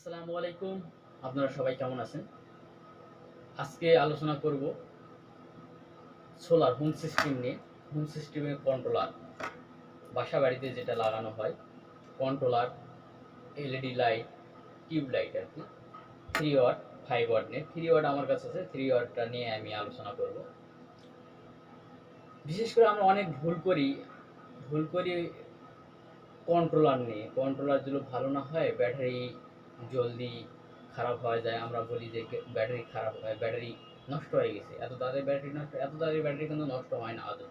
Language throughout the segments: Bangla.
আসসালামু আলাইকুম। আপনারা সবাই কেমন আছেন? আজকে আলোচনা করব সোলার হোম সিস্টেম নিয়ে। হোম সিস্টেমের কন্ট্রোলার, বাসা বাড়িতে যেটা লাগানো হয়, controller, LED light, tube light আর কি। 3 ওয়াট, 5 ওয়াট নিয়ে 3 ওয়াট আমার কাছে আছে, 3 ওয়াটটা নিয়ে আমি আলোচনা করব। বিশেষ করে আমরা অনেক ভুল করি কন্ট্রোলার নিয়ে। কন্ট্রোলার যদি ভালো না হয়, ব্যাটারি জলদি খারাপ হয়ে যায়। আমরা বলি যে ব্যাটারি খারাপ হয়, ব্যাটারি নষ্ট হয়ে গেছে। এত তাড়াতাড়ি ব্যাটারি কিন্তু নষ্ট হয় না আদৌ।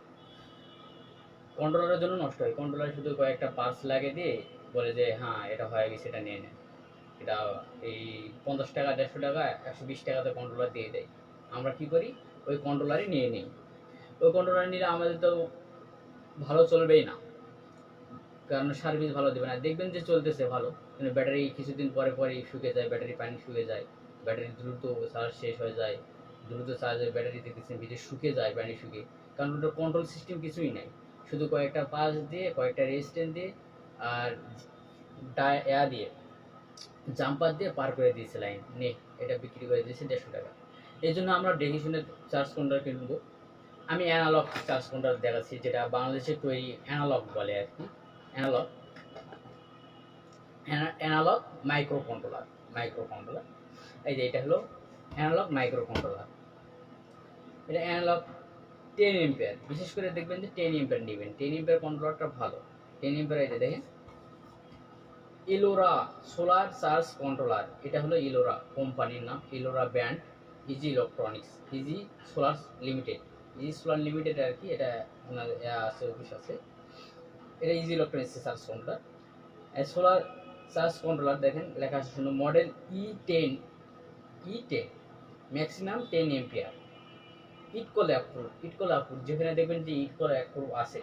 কন্ট্রোলারের জন্য নষ্ট হয়। কন্ট্রোলার শুধু কয়েকটা পার্টস লাগিয়ে দিয়ে বলে যে হ্যাঁ এটা হয়ে গেছে, এটা নিয়ে নেন। এটা এই 50 টাকা, 150 টাকা, 120 টাকাতে কন্ট্রোলার দিয়ে দেয়। আমরা কি করি, ওই কন্ট্রোলারই নিয়ে নিই। ওই কন্ট্রোলার নিলে আমাদের তো ভালো চলবেই না, কারণ সার্ভিস ভালো দেবে না। দেখবেন যে চলতেছে ভালো, কিন্তু ব্যাটারি কিছুদিন পরে পরেই শুকিয়ে যায়, ব্যাটারি পানি শুকিয়ে যায়, ব্যাটারি দ্রুত চার্জ শেষ হয়ে যায়। দ্রুত চার্জের ব্যাটারি দেখতেছেন ভিতরে শুকিয়ে যায়, পানি শুকিয়ে। কারণ ওটার কন্ট্রোল সিস্টেম কিছুই নাই। শুধু কয়েকটা পাস দিয়ে, কয়েকটা রেজিস্ট্যান্স দিয়ে আর দিয়ে জাম্পার দিয়ে পার করে দিয়েছে লাইন নে, এটা বিক্রি করে দিয়েছে 150 টাকা। এই জন্য আমরা দেখে শুনে চার্জ কাউন্টার কিনবো। আমি অ্যানালগ চার্জ কাউন্টার দেখাচ্ছি, যেটা বাংলাদেশের তৈরি অ্যানালগ বলে আর কি। Analogue analogue microcontroller. এই যে এটা হলো অ্যানালগ মাইক্রো কন্ট্রোলার। এটা অ্যানালগ 10 এম্পিয়ার। বিশেষ করে দেখবেন যে 10 এম্পিয়ার নেবেন। 10 এম্পিয়ার কন্ট্রোলারটা ভালো। 10 এম্পিয়ার। এই যে দেখেন, ইলোরা সোলার চার্জ কন্ট্রোলার। এটা হলো ইলোরা কোম্পানির নাম, Ellora brand, easy electronics, easy solar limited. Easy solar limited আর কি, এটা ওনার আছে, অফিস আছে। এটা easy electronics charge counter. Solar charge controller দেখেন লেখা আছে, শুনুন, মডেল ই10 ম্যাক্সিমাম 10 এম্পিয়ার। ইটকল অ্যাপ্রুভ, যেখানে দেখবেন যে ইটকল অ্যাপ্রুভ আছে।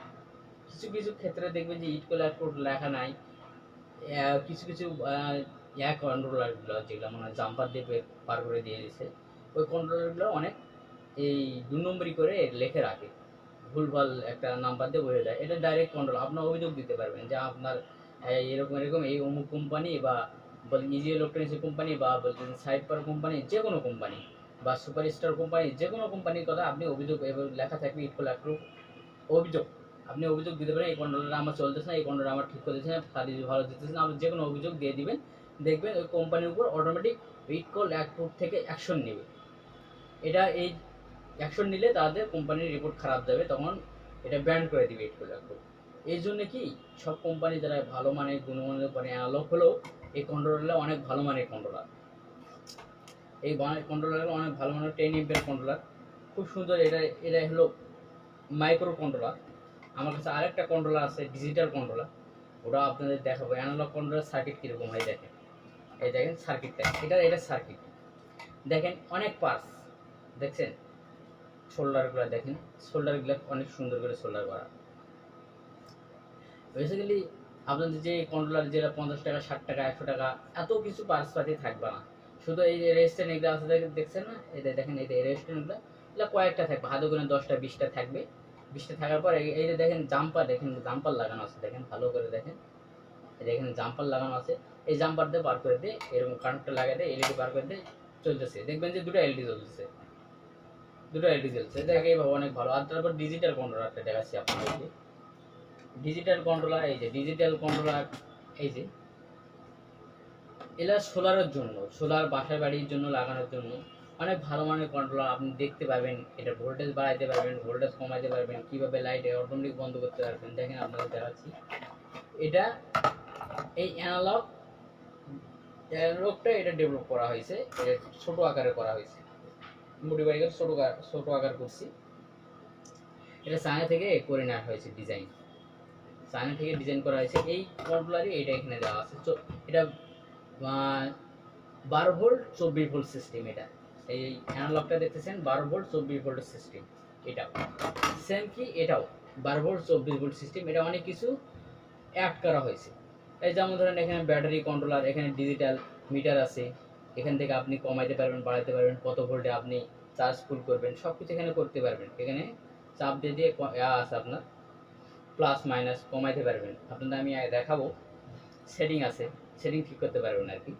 কিছু কিছু ক্ষেত্রে দেখবেন যে ইটকল অ্যাপ্রুভ লেখা নাই। কিছু কিছু কন্ট্রোলারগুলো যেগুলো মানে জাম্পার দিয়ে পার করে দিয়ে দিয়েছে, ওই কন্ট্রোলারগুলো অনেক এই 2 নম্বরই করে লেখে রাখে, ভুলভাল একটা নাম্বার দিয়ে বোঝা যায়। এটা ডাইরেক্ট কন্ট্রোল, আপনার অভিযোগ দিতে পারবেন যে আপনার এরকম এরকম এই অমুক কোম্পানি, বা বলেন ইজি ইলেকট্রনিক্স কোম্পানি, বা বলছেন সাইড পার কোম্পানি, যে কোনো কোম্পানি, বা সুপার স্টার কোম্পানি, যে কোনো কোম্পানির কথা আপনি অভিযোগ লেখা থাকবে ইটকল অ্যাপ্রুভ অভিযোগ। আপনি অভিযোগ দিতে পারেন, এই কন্ট্রোলারটা আমার চলতেছে না, এই কন্ট্রোলার আমার ঠিক করতেছে না, সার্ভিস ভালো দিতেছে না। আপনি যে কোনো অভিযোগ দিয়ে দিবেন, দেখবেন ওই কোম্পানির উপর অটোমেটিক ইটকল অ্যাপ্রুভ থেকে অ্যাকশন নেবে। এটা এই অ্যাকশন নিলে তাদের কোম্পানির রিপোর্ট খারাপ যাবে, তখন এটা ব্যান করে দিবে ইটকল অ্যাপ্রুভ। এই জন্য কি সব কোম্পানি যারা ভালো মানের গুণমানের করে অ্যানালগ হলেও এই কন্ট্রোলারগুলো অনেক ভালো মানের কন্ট্রোলার। এই কন্ট্রোলারগুলো অনেক ভালো মানের 10 এম্পিয়ার কন্ট্রোলার, খুব সুন্দর। এটা এটা হলো মাইক্রো কন্ট্রোলার। আমার কাছে আরেকটা কন্ট্রোলার আছে, ডিজিটাল কন্ট্রোলার, ওটা আপনাদের দেখাবো। অ্যানালগ কন্ট্রোলার সার্কিট কীরকম হয় দেখেন। এই দেখেন সার্কিটটা, এটা সার্কিট দেখেন, অনেক পার্টস দেখছেন। শোল্ডারগুলো দেখেন, শোল্ডারগুলো অনেক সুন্দর করে শোল্ডার করা। বেসিক্যালি আপনাদের যে কন্ট্রোলার যেটা 50 টাকা, 60 টাকা, 100 টাকা, এত কিছু পার্টস পাতি থাকবে না। শুধু এই যে রেস্টুরেন্ট এগুলো আছে দেখছেন না, এটা দেখেন, এই যে রেস্টুরেন্টগুলো, এগুলো কয়েকটা থাকবে, হাতে করে 10টা 20টা থাকবে। 20টা থাকার পর এই যে দেখেন জাম্পার, দেখেন জাম্পার লাগানো আছে, দেখেন ভালো করে দেখেন, এই দেখেন জাম্পার লাগানো আছে। এই জাম্পার দিয়ে পার করে দিয়ে এরকম কানেক্টর লাগাই দিয়ে এলইডি পার করে দিয়ে চলতেছে। দেখবেন যে দুটো এলইডি জ্বলতেছে, দেখে এইভাবে অনেক ভালো। আর তারপর ডিজিটাল কন্ট্রোলারটা দেখাচ্ছি আপনাদেরকে। ডিজিটাল কন্ট্রোলার, এই যে ডিজিটাল কন্ট্রোলার, এই যে এরা সোলারের জন্য, সোলার বাসা বাড়ির জন্য লাগানোর জন্য অনেক ভালো মানের কন্ট্রোলার। আপনি দেখতে পাবেন, এটা ভোল্টেজ বাড়াইতে পারবেন, ভোল্টেজ কমাইতে পারবেন, কীভাবে লাইট অটোমেটিক বন্ধ করতে পারবেন। দেখেন আপনাদের দেখাচ্ছি, এটা এই অ্যানালগটা এটা ডেভেলপ করা হয়েছে, এটা ছোট আকারে করা হয়েছে, মডিফাই করে ছোট আকার করছি। এটা চায়না থেকে করে নেওয়া হয়েছে, চায়না থেকে ডিজাইন করা হয়েছে। এই কন্ট্রোলারই এটা এখানে দেওয়া আছে। এটা 12 ভোল্ট 24 ভোল্ট সিস্টেম। এটা এই অ্যানালগটা দেখতেছেন 12 ভোল্ট 24 ভোল্টের সিস্টেম। এটাও সেম কি, এটাও 12 ভোল্ট 24 ভোল্ট সিস্টেম। এটা অনেক কিছু অ্যাড করা হয়েছে। এই যেমন ধরেন এখানে ব্যাটারি কন্ট্রোলার, এখানে ডিজিটাল মিটার আছে, এখান থেকে আপনি কমাইতে পারবেন, বাড়াতে পারবেন, কত ভোল্টে আপনি চার্জ ফুল করবেন, সব কিছু এখানে করতে পারবেন। এখানে চাপ দিয়ে দিয়ে আছে আপনার প্লাস মাইনাস কমাইতে পারবেন। আপনাদের আমি দেখাবো, সেটিং আছে, সেটিং ঠিক করতে পারবেন আর কি।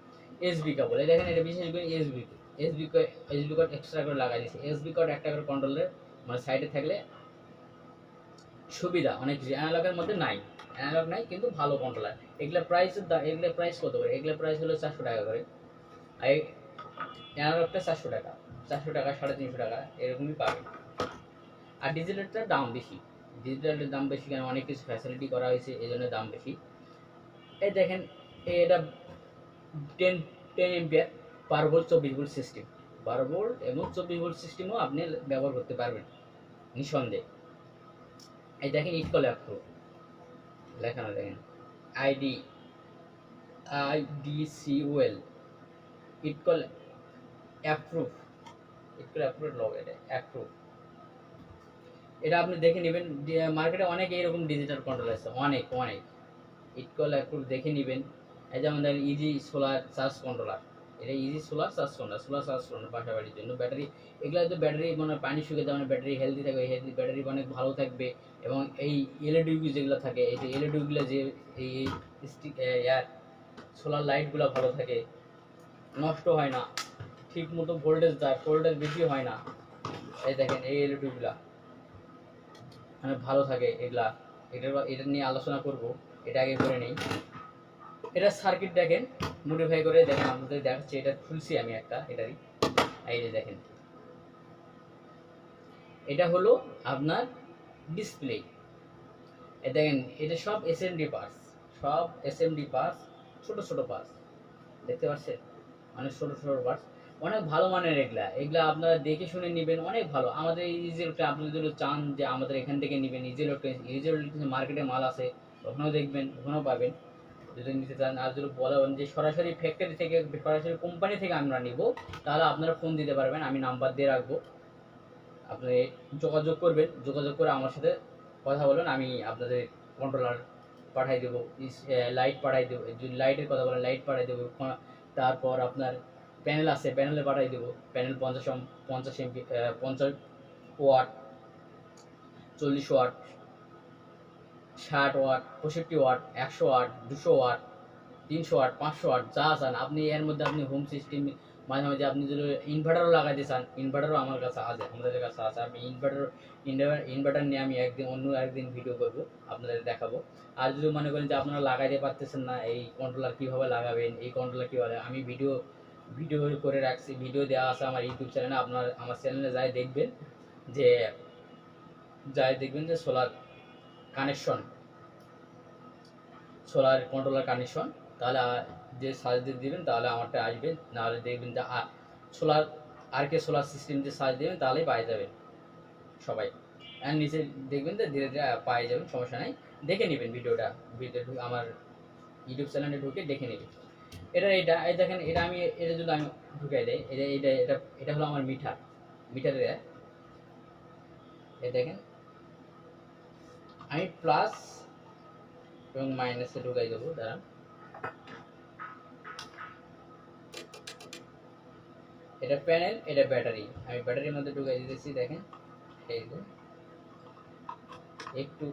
এসবি কেবল, এই দেখেন এটা বিশেষ করে এসবি কার্ড এক্সট্রা করে লাগাই দিয়েছে। এসবি কার্ড একটা করে কন্ট্রোলের মানে সাইডে থাকলে সুবিধা অনেক কিছু, অ্যানালগের মধ্যে নাই, অ্যানালগ নাই কিন্তু ভালো কন্ট্রোলার। এগুলা প্রাইস কত করে? এগুলা প্রাইস হলো 400 টাকা করে, আর অ্যানালগটা 400 টাকা, 400 টাকা 350 টাকা এরকমই পাবেন। আর ডিজিটালটার দাম বেশি, ডিজিটালের দাম বেশি কারণ অনেক কিছু ফ্যাসিলিটি করা হয়েছে এই জন্য দাম বেশি। এই দেখেন এটা 10 ampere 12 volt 24 volt system, 12 volt এবং 24 ভোল্ট সিস্টেমও আপনি ব্যবহার করতে পারবেন নিঃসন্দেহে। এই দেখেন ইটকল অ্যাপ্রো লেখানো, দেখেন IDCOL ইটকল অ্যাপ্রুভ, ইটকল অ্যাপ্রুভ লগ, এটা অ্যাপ্রুভ। এটা আপনি দেখে নেবেন, মার্কেটে অনেক এইরকম ডিজিটাল কন্ট্রোল আছে, অনেক ইটকল অ্যাপ্রুভ দেখে নেবেন। এই যেমন দেখেন ইজি সোলার চার্জ কন্ট্রোলার, এটা ইজি সোলার চার্জ কন্ট্রোলার বাসাবাড়ির জন্য। ব্যাটারি এগুলো তো ব্যাটারি মানে পানি শুকিয়ে যাবে না, ব্যাটারি হেলদি থাকবে, হেলদি ব্যাটারি অনেক ভালো থাকবে। এবং এই এলইডি যেগুলো থাকে, এই যে এলইডিগুলো যে এই স্টিক এয়ার সোলার লাইটগুলো ভালো থাকে, নষ্ট হয় না, ঠিক মতো ভোল্টেজ যায়, ভোল্টেজ বেশি হয় না। এই দেখেন এই এলইডিগুলা মানে ভালো থাকে এগুলা। এটা নিয়ে আলোচনা করব, এটা আগে করে নেই। এটা সার্কিট দেখেন মডিফাই করে দেখেন, আপনাদের দেখাচ্ছি, এটা খুলছি আমি একটা এটারই, এই যে দেখেন এটা হলো আপনার ডিসপ্লে। এই দেখেন এটা সব এসএমডি পার্টস, সব এসএমডি পার্টস, ছোট পার্টস দেখতে পাচ্ছেন, অনেক ছোট পার্টস, অনেক ভালো মানের। এগুলা আপনারা দেখে শুনে নেবেন, অনেক ভালো। আমাদের ইজিলোটে আপনারা যদি চান যে আমাদের এখান থেকে নেবেন, ইজিলোটে মার্কেটে মাল আছে, ওখানেও দেখবেন, ওখানেও পাবেন যদি নিতে চান। আর যদি বলেন যে সরাসরি ফ্যাক্টরি থেকে, সরাসরি কোম্পানি থেকে আমরা নিব, তাহলে আপনারা ফোন দিতে পারবেন, আমি নাম্বার দিয়ে রাখবো, আপনি যোগাযোগ করবেন, যোগাযোগ করে আমার সাথে কথা বলুন, আমি আপনাদের কন্ট্রোলার পাঠাই দেবো, লাইট পাঠাই দেবো, যদি লাইটের কথা বলেন লাইট পাঠাই দেবো। তারপর আপনার প্যানেল আছে, প্যানেলে পাঠাই দেবো, panel 50 MP, 50 watt, 40 watt, 60 watt, 65 watt, 100 watt, 200 watt, 300 watt, 500 watt, যা চান আপনি। এর মধ্যে আপনি হোম সিস্টেম মাঝে মাঝে আপনি যদি ইনভার্টারও লাগাইতে চান, ইনভার্টারও আমার কাছে আছে, আমাদের কাছে আছে। আমি ইনভার্টার নিয়ে আমি একদিন ভিডিও করব, আপনাদের দেখাবো। আর যদি মনে করেন যে আপনারা লাগাইতে পারতেছেন না, এই কন্ট্রোলার কীভাবে লাগাবেন, এই কন্ট্রোলার কীভাবে, আমি ভিডিও করে রাখছি, ভিডিও দেওয়া আছে আমার ইউটিউব চ্যানেলে, আপনার আমার চ্যানেলে দেখবেন যে সোলার কন্ট্রোলার কানেকশন, তাহলে যে সার্চ দিয়ে দিবেন তাহলে আমারটা আসবে, নাহলে দেখবেন যে সোলার সোলার সিস্টেম যে সার্চ দেবেন তাহলেই পাই যাবেন সবাই। আর নিচে দেখবেন যে ধীরে ধীরে পাই যাবেন, সমস্যা নাই, দেখে নেবেন ভিডিওটা, আমার ইউটিউব চ্যানেলে ঢুকে দেখে নেবেন। এই দেখেন এটা যদি আমি ঢুকাই দেয়, এটা হলো আমার মিটারের। এই দেখেন আমি প্লাস এবং মাইনাসে ঢুকাই দেবো, দাঁড়ান। এটা প্যানেল, এটা ব্যাটারি, আমি ব্যাটারির মধ্যে ঢুকাই দিতেছি, দেখেন এই যে একটু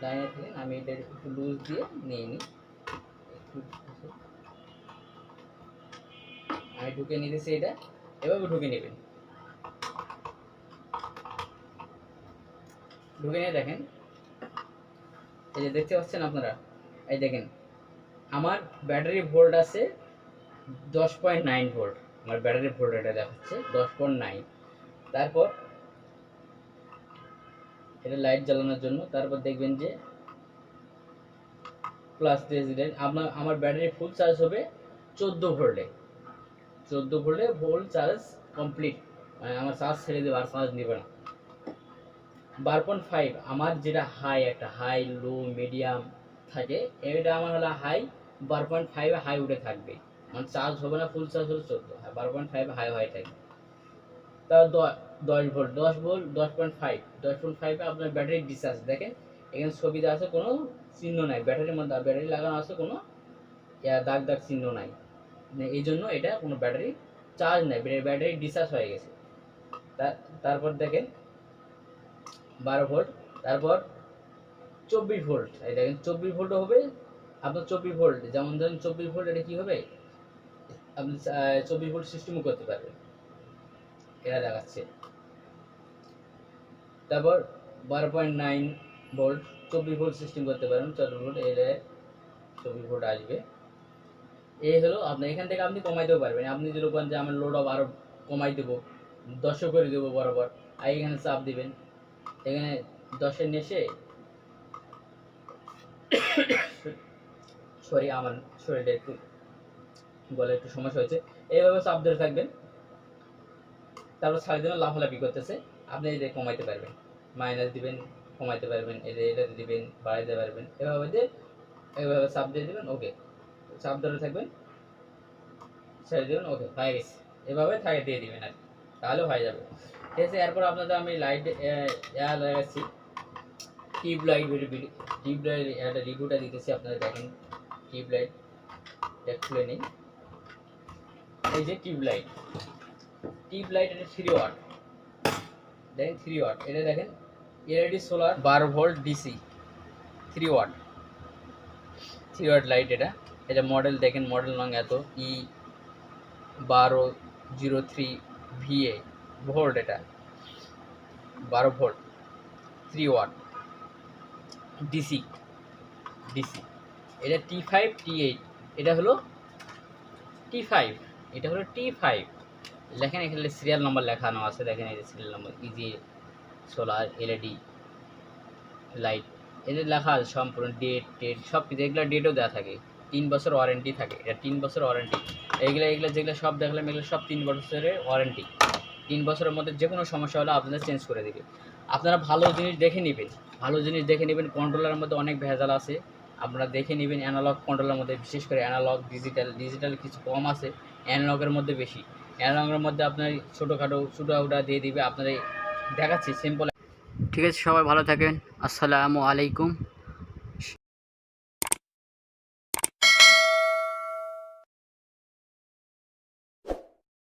লাইনে থেকে আমি এটা একটু লুজ দিয়ে নিয়ে নিই, একটু আমি ঢুকে নিতেছি, এটা এভাবে ঢুকে নেবেন। ঢুকে নিয়ে দেখেন এই যে দেখতে পাচ্ছেন আপনারা, এই দেখেন আমার ব্যাটারি ভোল্ট আছে 10.9 ভোল্ট, আমার ব্যাটারি ভোল্ট এটা দেখাচ্ছে 10.9। তারপর এটা লাইট জ্বালানোর জন্য, তারপর দেখবেন যে প্লাস দিলেন, আমার ব্যাটারি ফুল চার্জ হবে 14 ভোল্টে, 14 ভোল্টে ভোল্ট চার্জ কমপ্লিট, মানে আমার চার্জ ছেড়ে দেবে, আর চার্জ নেবে না। 12.5 আমার যেটা হাই, একটা হাই লো মিডিয়াম থাকে, এটা আমার হলো হাই, 12.5 হাই উঠে থাকবে, মানে চার্জ হবে না, ফুল চার্জ হলো 14, 12.5 হাই থাকবে। তাও 10 ভোল্ট, 10.5 আপনার ব্যাটারি ডিসচার্জ দেখেন, এখানে ছবি দেওয়া আছে, কোনো চিহ্ন নাই ব্যাটারির মধ্যে, ব্যাটারি লাগানো আছে, কোনো দাগ চিহ্ন নাই, এই জন্য এটা কোনো ব্যাটারি চার্জ নাই, ব্যাটারি ডিসচার্জ হয়ে গেছে। তারপর দেখেন 12 ভোল্ট, তারপর 24 ভোল্ট, এই দেখেন 24 ভোল্ট হবে আপনার, 24 ভোল্ট যেমন ধরেন 24 ভোল্ট, এটা কি হবে আপনি 24 ভোল্ট সিস্টেমও করতে পারবেন, এটা দেখাচ্ছে। তারপর 12.9 ভোল্ট 24 ভোল্ট সিস্টেম করতে পারেন, 24 ভোল্ট এলে 24 ভোল্ট আসবে। এই হলো আপনার, এখান থেকে আপনি কমাইতেও পারবেন। আপনি যদি বলেন যে আমার লোড অফ আরও কমাই দেবো, 10 করে দেবো বরাবর, আর এখানে চাপ দিবেন, এখানে 10-এর নেশে সরি আমার শরীরটা একটু গলে একটু সমস্যা হয়েছে, এইভাবে চাপ ধরে থাকবেন, তারপর ছাড়ি দেবেন, লাফালাফি করতেছে, আপনি এটা কমাইতে পারবেন, মাইনাস দিবেন, কমাইতে পারবেন, এটা দিবেন, বাড়াইতে পারবেন, এভাবে দিয়ে এইভাবে চাপ দিয়ে দেবেন, ওকে, চাপ ধরে থাকবেন, ছেড়ে দেবেন, ওকে হয়ে গেছে। এভাবে থাকে দিয়ে দিবেন আর তাহলে হয়ে যাবে, ঠিক আছে। এরপর আপনাদের আমি লাইট লাগাচ্ছি, টিউব লাইট একটা রিভিউটা দিতেছি, আপনারা দেখেন। টিউব লাইট খুলে নিই, এই যে টিউব লাইট এটা 3 ওয়াট, দেখেন 3 ওয়াট, এটা দেখেন LED solar 12 volt DC 3 watt light. এটা মডেল দেখেন, মডেল নং এত E1203 VA ভোল্ট, এটা 12 ভোল্ট 3 ওয়াট ডিসি। এটা T5 T8, এটা হলো T5, লেখেন এখানে সিরিয়াল নাম্বার লেখানো আছে, দেখেন এই যে serial number, easy solar LED light, এদের লেখা আছে সম্পূর্ণ ডেট সব কিছু, এগুলো ডেটও দেওয়া থাকে, 3 বছর ওয়ারেন্টি থাকে, এটা 3 বছর ওয়ারেন্টি। এগুলো যেগুলো সব দেখালাম এগুলো সব 3 বছরের ওয়ারেন্টি, 3 বছরের মধ্যে যে কোনো সমস্যা হলে আপনাদের চেঞ্জ করে দেবে। আপনারা ভালো জিনিস দেখে নেবেন, কন্ট্রোলারের মধ্যে অনেক ভেজাল আছে, আপনারা দেখে নেবেন। অ্যানালগ কন্ট্রোলারের মধ্যে, বিশেষ করে অ্যানালগ ডিজিটাল কিছু কম আছে, অ্যানালগের মধ্যে বেশি। অ্যানালগের মধ্যে আপনার ছোটোখাটো চুটাউটা দিয়ে দিবে, আপনারা দেখাচ্ছি সিম্পল। ঠিক আছে, সবাই ভালো থাকেন, আসসালামু আলাইকুম।